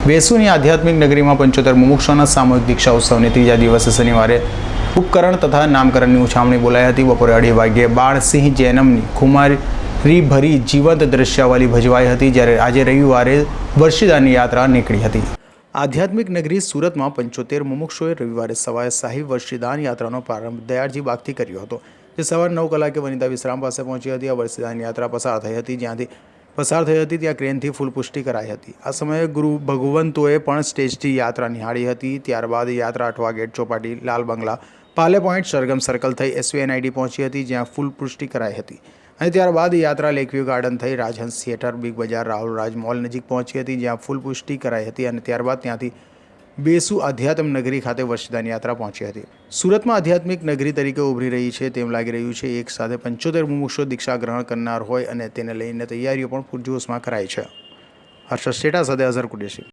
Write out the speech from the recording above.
વેસુની આધ્યાત્મિક નગરીમાં 75 મુમુક્ષોના સામૂહિક દીક્ષા ઉત્સવની ત્રીજા દિવસે શનિવારે ઉપકરણ તથા નામકરણની ઉછામણી બોલાઈ હતી। બપોરે 2:30 વાગ્યે બાળસિંહ જૈનમની ખુમારી ભરી જીવંત દ્રશ્યાવલી ભજવાઈ હતી, જ્યારે આજે રવિવારે વર્ષિદાની યાત્રા નીકળી હતી। આધ્યાત્મિક નગરી સુરતમાં 75 મુમુક્ષોએ રવિવારે સવારે શાહી વર્ષિદાન યાત્રાનો પ્રારંભ દયાળજી બાગથી કર્યો હતો, જે સવારે 9 કલાકે વનિતા વિશ્રામ પાસે પહોંચી હતી। આ વર્ષિદાન યાત્રા પસાર થઈ હતી ત્યાં ક્રેનથી ફૂલપુષ્ટિ કરાઈ હતી। આ સમયે ગુરુ ભગવંતોએ પણ સ્ટેજથી યાત્રા નિહાળી હતી। ત્યારબાદ યાત્રા અઠવા ગેટ ચોપાટી, લાલ બંગલા, પાલે પોઈન્ટ, સરગમ સર્કલ થઈ SVNID પહોંચી હતી, જ્યાં ફૂલપુષ્ટિ કરાઈ હતી અને ત્યારબાદ યાત્રા લેકવ્યુ ગાર્ડન થઈ રાજહંસ થિયેટર, બિગ બજાર, રાહુલ રાજ મોલ નજીક પહોંચી હતી, જ્યાં ફૂલપુષ્ટિ કરાઈ હતી અને ત્યારબાદ ત્યાંથી બેસુ આધ્યાત્મ નગરી ખાતે વર્ષિદાન યાત્રા પહોંચી હતી। સુરતમાં આધ્યાત્મિક નગરી તરીકે ઉભરી રહી છે તેમ લાગી રહ્યું છે। એક સાથે 75 મુમુક્ષો દીક્ષા ગ્રહણ કરનાર હોય અને તેને લઈને તૈયારીઓ પણ પૂરજોશમાં કરાઈ છે। હર્ષદ શેઠા સાથે અઝર કુરેશી।